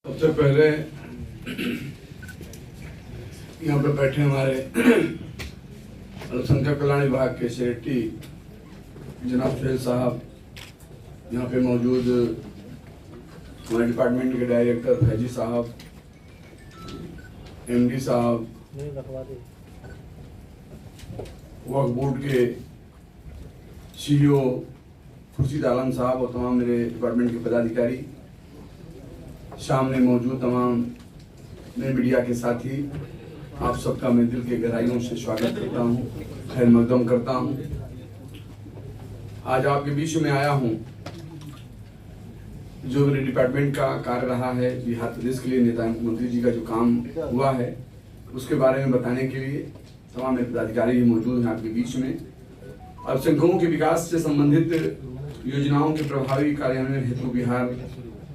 सबसे पहले यहाँ पे बैठे हमारे अल्पसंख्यक कल्याण विभाग के सेक्रेटरी जनाब सुहेल साहब, यहाँ पे मौजूद हमारे डिपार्टमेंट के डायरेक्टर फैजी साहब, एमडी साहब, वक्फ बोर्ड के सीईओ खुर्शीद आलम साहब और तमाम मेरे डिपार्टमेंट के पदाधिकारी, सामने मौजूद तमाम नए मीडिया के साथी, आप सबका मैं दिल के गहराइयों से स्वागत करता हूं, खैर मकदम करता हूं। आज आपके बीच में आया हूं, जो मेरे डिपार्टमेंट का कार्य रहा है, बिहार प्रदेश के लिए नेता मुख्यमंत्री जी का जो काम हुआ है उसके बारे में बताने के लिए तमाम मेरे पदाधिकारी मौजूद हैं आपके बीच में। अल्पसंख्यकों के विकास से संबंधित योजनाओं के प्रभावी कार्यान्वयन हेतु बिहार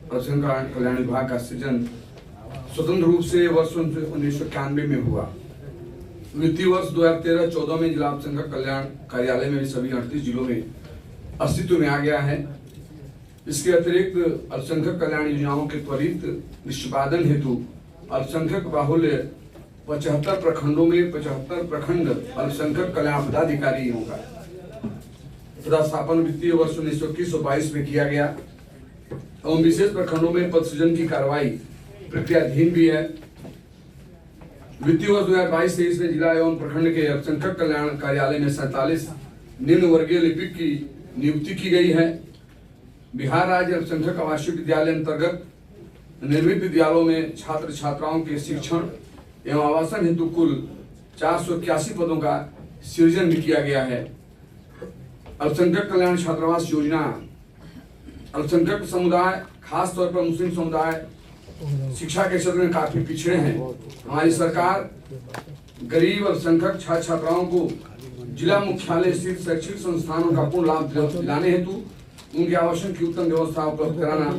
अल्पसंख्यक कल्याण विभाग का सृजन स्वतंत्र रूप से वर्ष 1991 में हुआ। वित्तीय वर्ष 2013-14 में जिला अल्पसंख्यक कल्याण कार्यालय में सभी 38 जिलों में अस्तित्व में आ गया है। इसके अतिरिक्त अल्पसंख्यक कल्याण योजनाओं के त्वरित निष्पादन हेतु अल्पसंख्यक बाहुल्य 75 प्रखंडों में 75 प्रखंड अल्पसंख्यक कल्याण पदाधिकारियों का पदस्थापन वित्तीय वर्ष 1921-22 में किया गया एवं विशेष प्रखंडों में पद सृजन की कार्रवाई प्रक्रियाधीन भी है। वित्तीय वर्ष 2022-23 में जिला एवं प्रखंड के अल्पसंख्यक कल्याण कार्यालय में 47 निम्न वर्गीय लिपिक की नियुक्ति की गई है। बिहार राज्य अल्पसंख्यक आवासीय विद्यालय अंतर्गत निर्मित विद्यालयों में छात्र छात्राओं के शिक्षण एवं आवासन हेतु कुल 481 पदों का सृजन भी किया गया है। अल्पसंख्यक कल्याण छात्रावास योजना अल्पसंख्यक समुदाय, खास तौर पर मुस्लिम समुदाय शिक्षा के क्षेत्र में काफी पिछड़े हैं। हमारी सरकार गरीब अल्पसंख्यक छात्र छात्राओं को जिला मुख्यालय स्थित शैक्षिक संस्थानों का पूर्ण लाभ दिलाने हेतु उनके आवासन की उत्तम व्यवस्था उपलब्ध कराना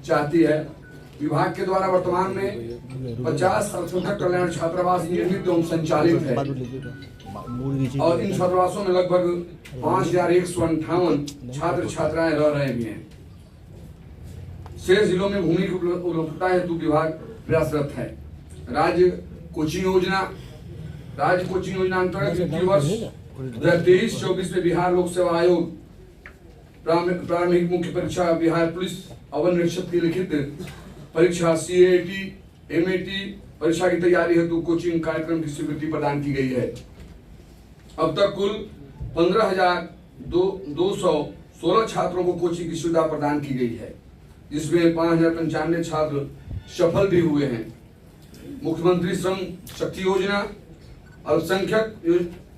चाहती है। विभाग के द्वारा वर्तमान में 50 अल्पसंख्यक कल्याण छात्रावास निर्मित एवं संचालित है और इन छात्रावासों में लगभग 5158 छात्र छात्राएं रह रहे भी हैं। शेष जिलों में भूमि की उपलब्धता हेतु विभाग प्रयासरत है। राज्य कोचिंग योजना अंतर्गत वित्तीय वर्ष 2023-24 में बिहार लोक सेवा आयोग प्रारंभिक मुख्य परीक्षा बिहार पुलिस अवर निरीक्षक की लिखित परीक्षा CAT MAT परीक्षा की तैयारी हेतु कोचिंग कार्यक्रम की स्वीकृति प्रदान की गई है। अब तक कुल 15,216 छात्रों को कोचिंग की सुविधा प्रदान की गई है, जिसमें 5,095 छात्र सफल भी हुए हैं। मुख्यमंत्री श्रम शक्ति योजना अल्पसंख्यक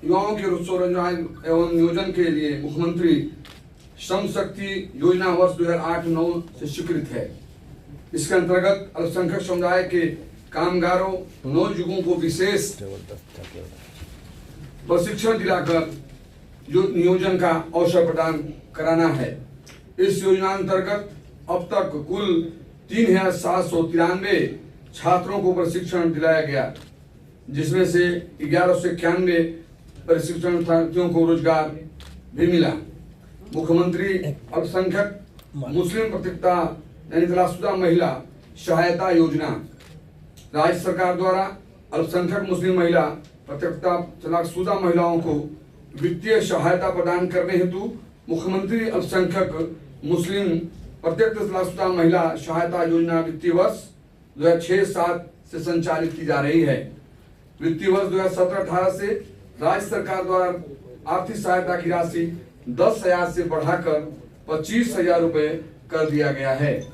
युवाओं के रोजगार एवं नियोजन के लिए मुख्यमंत्री श्रम शक्ति योजना वर्ष 2008-9 से स्वीकृत है। इसके अंतर्गत अल्पसंख्यक समुदाय के कामगारों नौयुवकों को विशेष प्रशिक्षण दिलाकर जो नियोजन का अवसर प्रदान कराना है। इस योजना अंतर्गत अब तक कुल 3,793 छात्रों को प्रशिक्षण दिलाया गया, जिसमें से 1191 प्रशिक्षणार्थियों को रोजगार भी मिला। मुख्यमंत्री अल्पसंख्यक मुस्लिम प्रत्यक्षता यानी तलाकशुदा महिला सहायता योजना राज्य सरकार द्वारा अल्पसंख्यक मुस्लिम महिला प्रत्यक्षता तलाकशुदा महिलाओं को वित्तीय सहायता प्रदान करने हेतु मुख्यमंत्री अल्पसंख्यक मुस्लिम प्रत्यक्ष तलाकशुदा महिला सहायता योजना वित्तीय वर्ष 2006-07 से संचालित की जा रही है। वित्तीय वर्ष 2017-18 से राज्य सरकार द्वारा आर्थिक सहायता की राशि 10,000 से बढ़ाकर 25,000 रुपए कर दिया गया है।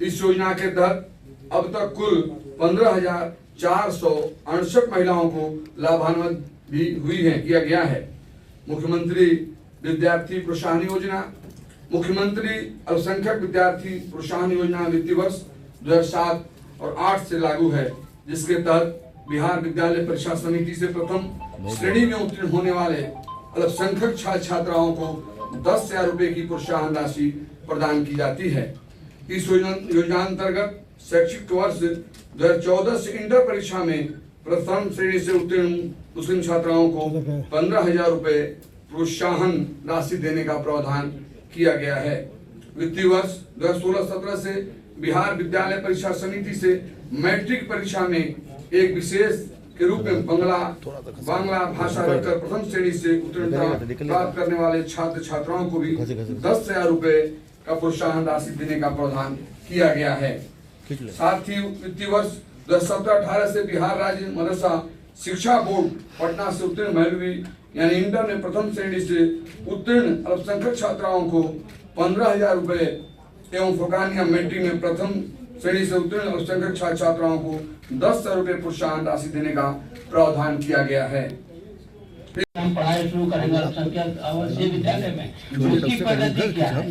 इस योजना के तहत अब तक कुल 15,468 महिलाओं को लाभान्वित भी किया गया है। मुख्यमंत्री विद्यार्थी प्रोत्साहन योजना मुख्यमंत्री अल्पसंख्यक विद्यार्थी प्रोत्साहन योजना वित्तीय वर्ष 2007 और 8 से लागू है, जिसके तहत बिहार विद्यालय परीक्षा समिति से प्रथम श्रेणी में उत्तीर्ण होने वाले अल्पसंख्यक छात्र छात्राओं को 10,000 रुपए की प्रोत्साहन राशि प्रदान की जाती है। इस योजना अंतर्गत शैक्षिक वर्ष 2014 से इंटर परीक्षा में प्रथम श्रेणी से उत्तीर्ण मुस्लिम छात्राओं को 15,000 रुपए प्रोत्साहन राशि देने का प्रावधान किया गया है। वित्तीय वर्ष 2016-17 से बिहार विद्यालय परीक्षा समिति से मैट्रिक परीक्षा में एक विशेष के रूप में बांग्ला भाषा रखकर प्रथम श्रेणी से उत्तीर्णता प्राप्त करने वाले छात्र छात्राओं को भी 10,000 रुपए का प्रोत्साहन राशि देने का प्रावधान किया गया है। साथ ही वित्तीय वर्ष 2017-18 से बिहार राज्य मदरसा शिक्षा बोर्ड पटना से उत्तीर्ण मौलवी यानी इंटर में प्रथम श्रेणी से उत्तीर्ण अल्पसंख्यक छात्राओं को 15,000 रुपए एवं फुकानिया मैट्रिक में प्रथम श्रेणी से उत्तीर्ण अल्पसंख्यक छात्राओं को 10,000 रुपए प्रोत्साहन राशि देने का प्रावधान किया गया है। हम पढ़ाई शुरू करेंगे अल्पसंख्यक आवासीय विद्यालय में, उसकी पद्धति क्या है और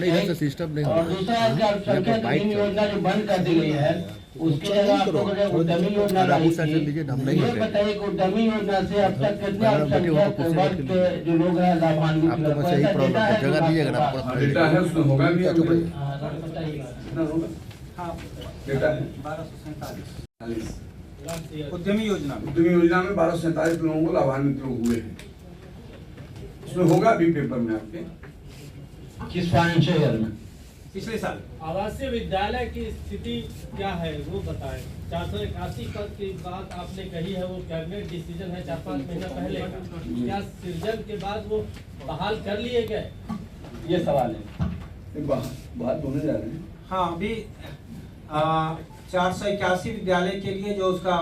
दूसरा अल्पसंख्यक योजना जो बंद कर दी गई है उसके जगह आप लोगों ने उद्यमी योजना लाई थी। ये बताइए कि उद्यमी योजना से अब तक कितने अल्पसंख्यक वर्ग के जो लोग हैं लाभान्वित हुए? उद्यमी योजना में 1247 लोगों को लाभान्वित लोग हुए हैं। इसमें होगा भी पेपर में आपके किस फाइनेंशियल ईयर में? पिछले साल। आवासीय विद्यालय की स्थिति क्या है वो बताएं। 481 पद की बात आपने कही है, वो कैबिनेट डिसीजन है 4-5 महीना पहले का, क्या सृजन के बाद वो बहाल कर लिए गए? ये सवाल है। बात होने जा रहे हैं। हाँ, अभी 481 विद्यालय के लिए जो उसका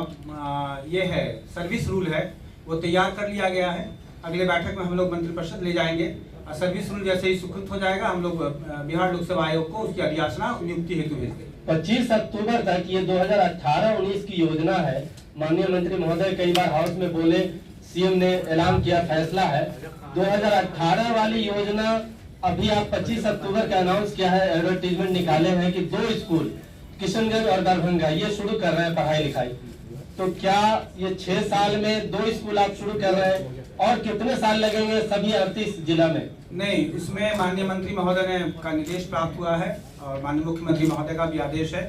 ये है सर्विस रूल है वो तैयार कर लिया गया है। अगले बैठक में हम लोग मंत्रिपरिषद ले जाएंगे। सर्विस रूल जैसे ही स्वीकृत हो जाएगा हम लोग बिहार लोक सेवा आयोग को उसकी अधियाचना नियुक्ति हेतु भेज देंगे। 25 अक्टूबर तक ये 2018-19 की योजना है। माननीय मंत्री महोदय कई बार हाउस में बोले, सीएम ने ऐलान किया, फैसला है 2018 वाली योजना। अभी आप 25 अक्टूबर का अनाउंस किया है, एडवर्टीजमेंट निकाले हैं कि 2 स्कूल किशनगंज और दरभंगा ये शुरू कर रहे हैं पढ़ाई लिखाई। तो क्या ये 6 साल में 2 स्कूल आप शुरू कर रहे हैं और कितने साल लगेंगे सभी 38 जिला में? नहीं, इसमें माननीय मंत्री महोदय ने का निर्देश प्राप्त हुआ है और माननीय मुख्यमंत्री महोदय का भी आदेश है,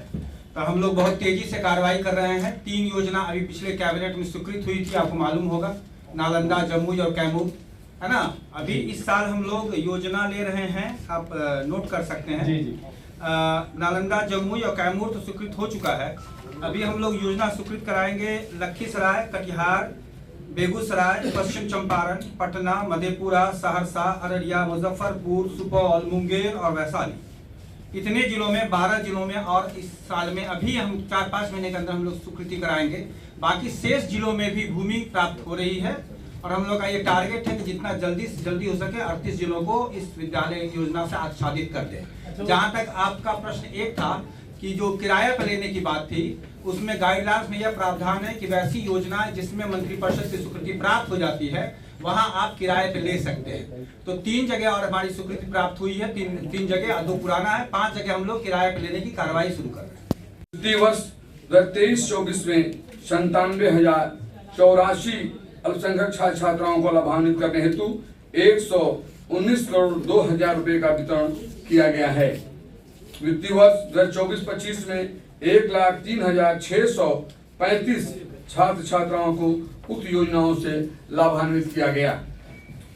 तो हम लोग बहुत तेजी से कार्रवाई कर रहे हैं। 3 योजना अभी पिछले कैबिनेट में स्वीकृत हुई थी, आपको मालूम होगा, नालंदा, जमुई और कैमूर, है ना। अभी इस साल हम लोग योजना ले रहे हैं, आप नोट कर सकते हैं। जी। नालंदा, जमुई और कैमूर तो स्वीकृत हो चुका है। अभी हम लोग योजना स्वीकृत कराएंगे लखीसराय, कटिहार, बेगूसराय, पश्चिम चंपारण, पटना, मधेपुरा, सहरसा, अररिया, मुजफ्फरपुर, सुपौल, मुंगेर और वैशाली। इतने जिलों में 12 जिलों में और इस साल में अभी हम 4-5 महीने के अंदर हम लोग स्वीकृति कराएंगे। बाकी शेष जिलों में भी भूमि प्राप्त हो रही है और हम लोग का ये टारगेट है कि जितना जल्दी से जल्दी हो सके 38 जिलों को इस विद्यालय योजना से आच्छादित कर दें। जहाँ तक आपका प्रश्न एक था कि जो किराए पर लेने की बात थी, उसमें गाइडलाइंस में यह प्रावधान है कि वैसी योजना जिसमें मंत्रिपरिषद से स्वीकृति प्राप्त हो जाती है वहां आप किराए पे ले सकते हैं। तो 3 जगह और हमारी स्वीकृति प्राप्त हुई है, 3 जगह, 2 पुराना है, 5 जगह हम लोग किराए पे लेने की कार्रवाई शुरू कर रहे हैं। वित्तीय वर्ष 2023-24 में 97,084 अल्पसंख्यक छात्राओं को लाभान्वित करने हेतु 119 करोड़ 2,000 रुपए का वितरण किया गया है। वित्तीय वर्ष 2024-25 में 1,03,635 छात्र छात्राओं को उक्त योजनाओं से लाभान्वित किया गया।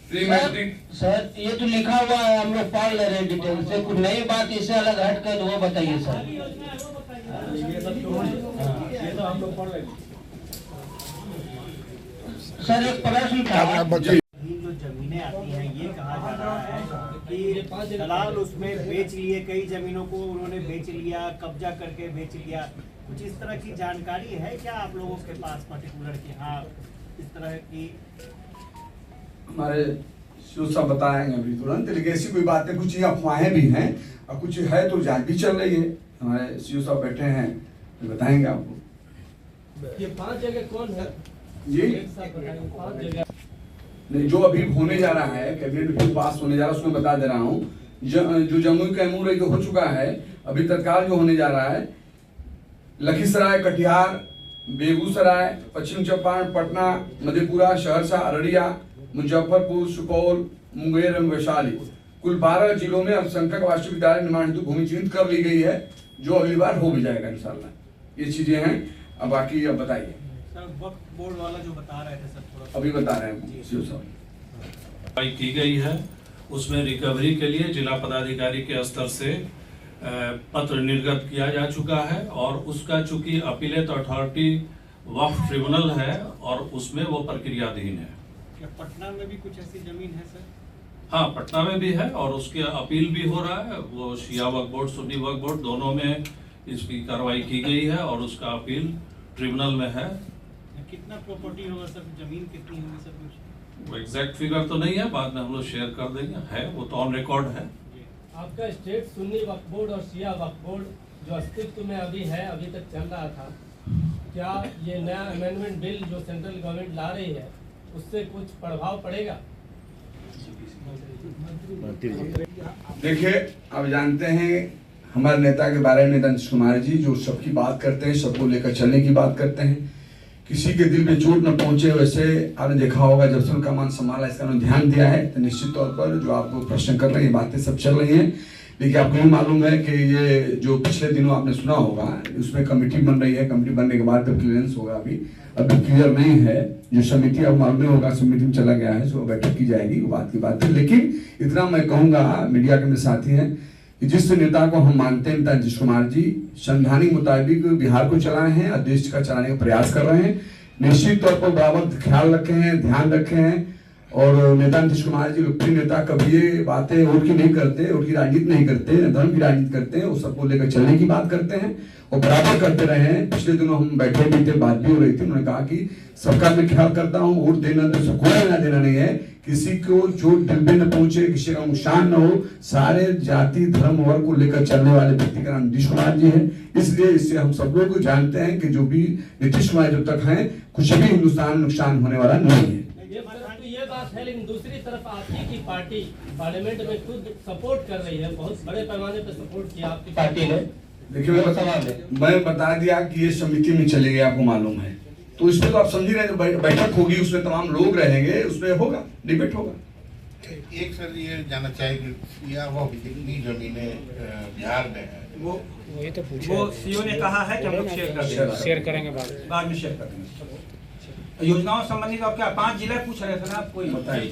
प्री मैट्रिक सर ये तो लिखा हुआ है, हम लोग पढ़ ले रहे हैं डिटेल से, कुछ नई बात इससे अलग हट कर वो बताइए सर। ये तो हम लोग पढ़ लेंगे। सर एक प्रश्न था, जो जमीनें आती हैं ये कहा जा रहा है कि दलाल उसमें बेच लिए, कई जमीनों को उन्होंने बेच लिया, कब्जा करके बेच लिया, कुछ इस तरह की जानकारी है क्या आप लोगों के पास पर्टिकुलर कि हाँ इस तरह की? हमारे शिव साहब बताएंगे अभी तुरंत, लेकिन ऐसी कोई बात नहीं, कुछ अफवाहें भी हैं और कुछ है तो जांच भी चल रही है। हमारे शिव साहब बैठे हैं, बताएंगे आपको। ये 5 जगह कौन है? जी एक साथ बताएंगे 5 जगह। नहीं, जो अभी होने जा रहा है, कैबिनेट बिल पास होने जा रहा है, उसमें बता दे रहा हूँ। जो जमुई कैमूर जो हो चुका है, अभी तत्काल जो होने जा रहा है लखीसराय, कटिहार, बेगूसराय, पश्चिम चंपारण, पटना, मधेपुरा, सहरसा, अररिया, मुजफ्फरपुर, सुपौल, मुंगेर एवं वैशाली, कुल 12 जिलों में अल्पसंख्यक आवासीय विद्यालय निर्माण हेतु भूमि चिन्हित कर ली गई है, जो अगली बार हो भी जाएगा इंशाल्लाह। ये चीजें हैं। अब बाकी अब बताइए सर, वक्फ बोर्ड वाला जो बता रहे थे सर, थोड़ा अभी बता रहे हैं शिव साहब। की गई है, उसमें रिकवरी के लिए जिला पदाधिकारी के स्तर से पत्र निर्गत किया जा चुका है और उसका चूंकि अपीलेट अथॉरिटी वक्फ ट्रिब्यूनल है और उसमें वो प्रक्रियाधीन है। क्या पटना में भी कुछ ऐसी जमीन है सर? हाँ, पटना में भी है और उसके अपील भी हो रहा है। वो शिया वक्फ बोर्ड, सुन्नी वक्फ बोर्ड दोनों में इसकी कार्रवाई की गई है और उसका अपील ट्रिब्यूनल में है। कितना प्रॉपर्टी होगा सर? जमीन कितनी होगी सर? कुछ वो एग्जैक्ट फिगर तो नहीं है, बाद में हम लोग शेयर कर देंगे, है वो तो ऑन रिकॉर्ड है। आपका स्टेट सुन्नी वक्फ बोर्ड और शिया वक्फ बोर्ड जो अस्तित्व में अभी है, अभी तक चल रहा था, क्या ये नया अमेंडमेंट बिल जो सेंट्रल गवर्नमेंट ला रही है उससे कुछ प्रभाव पड़ेगा? देखिए, आप जानते हैं हमारे नेता के बारे में नीतीश कुमार जी जो सबकी बात करते हैं, सबको लेकर चलने की बात करते हैं, किसी के दिल पे चोट न पहुंचे। वैसे आपने देखा होगा जब से उनका मान संभाला इसका उन्होंने ध्यान दिया है, तो निश्चित तौर पर जो आप प्रश्न कर रहे हैं बातें सब चल रही हैं। लेकिन आपको भी मालूम है कि ये जो पिछले दिनों आपने सुना होगा उसमें कमेटी बन रही है, कमेटी बनने के बाद तब क्लियरेंस होगा। अभी क्लियर नहीं है, जो समिति अब मालूम नहीं होगा, समिति में चला गया है, सो बैठक की जाएगी, वो बात की बात है। लेकिन इतना मैं कहूँगा, मीडिया के मेरे साथी हैं, कि जिस नेता को हम मानते हैं नीतीश कुमार जी संवैधानिक मुताबिक बिहार को चलाए हैं और देश का चलाने का प्रयास कर रहे हैं। निश्चित तौर पर बराबर ख्याल रखे हैं, ध्यान रखे हैं। और नेता नीतीश कुमार जी लोकप्रिय नेता कभी ये बातें वोट की नहीं करते, वोट की राजनीति नहीं करते, धर्म की राजनीति करते हैं। वो सबको लेकर चलने की बात करते हैं और बराबर करते रहे हैं। पिछले दिनों हम बैठे भी थे, बात भी हो रही थी, उन्होंने कहा कि सबका मैं ख्याल करता हूँ, वोट देना तो सबको लेना देना नहीं है, किसी को चोट दिल पे न पहुंचे, किसी का नुकसान न हो, सारे जाति धर्म वर्ग को लेकर चलने वाले व्यक्ति का नाम नीतीश कुमार जी है। इसलिए इससे हम सब लोग जानते हैं कि जो भी नीतीश कुमार जब तक हैं कुछ भी हिंदुस्तान नुकसान होने वाला नहीं है। ये बात है, लेकिन दूसरी तरफ आपकी की पार्टी पार्लियामेंट में खुद सपोर्ट कर रही है, बहुत बड़े पैमाने पर सपोर्ट किया आपकी पार्टी ने। देखिए, मैं बता दिया कि ये समिति में चले गए, आपको मालूम है, तो इसमें तो आप समझ रहे हैं, बैठक होगी, उसमें तमाम लोग रहेंगे, उसमें होगा, डिबेट होगा। एक सर ये जानना चाहिए या वो कितनी जमीनें बिहार में है? वो सीओ ने कहा है कि हम लोग शेयर करेंगे, बाद में शेयर करेंगे। योजनाओं संबंधित आप क्या 5 जिले पूछ रहे थे ना, आप कोई बताइए।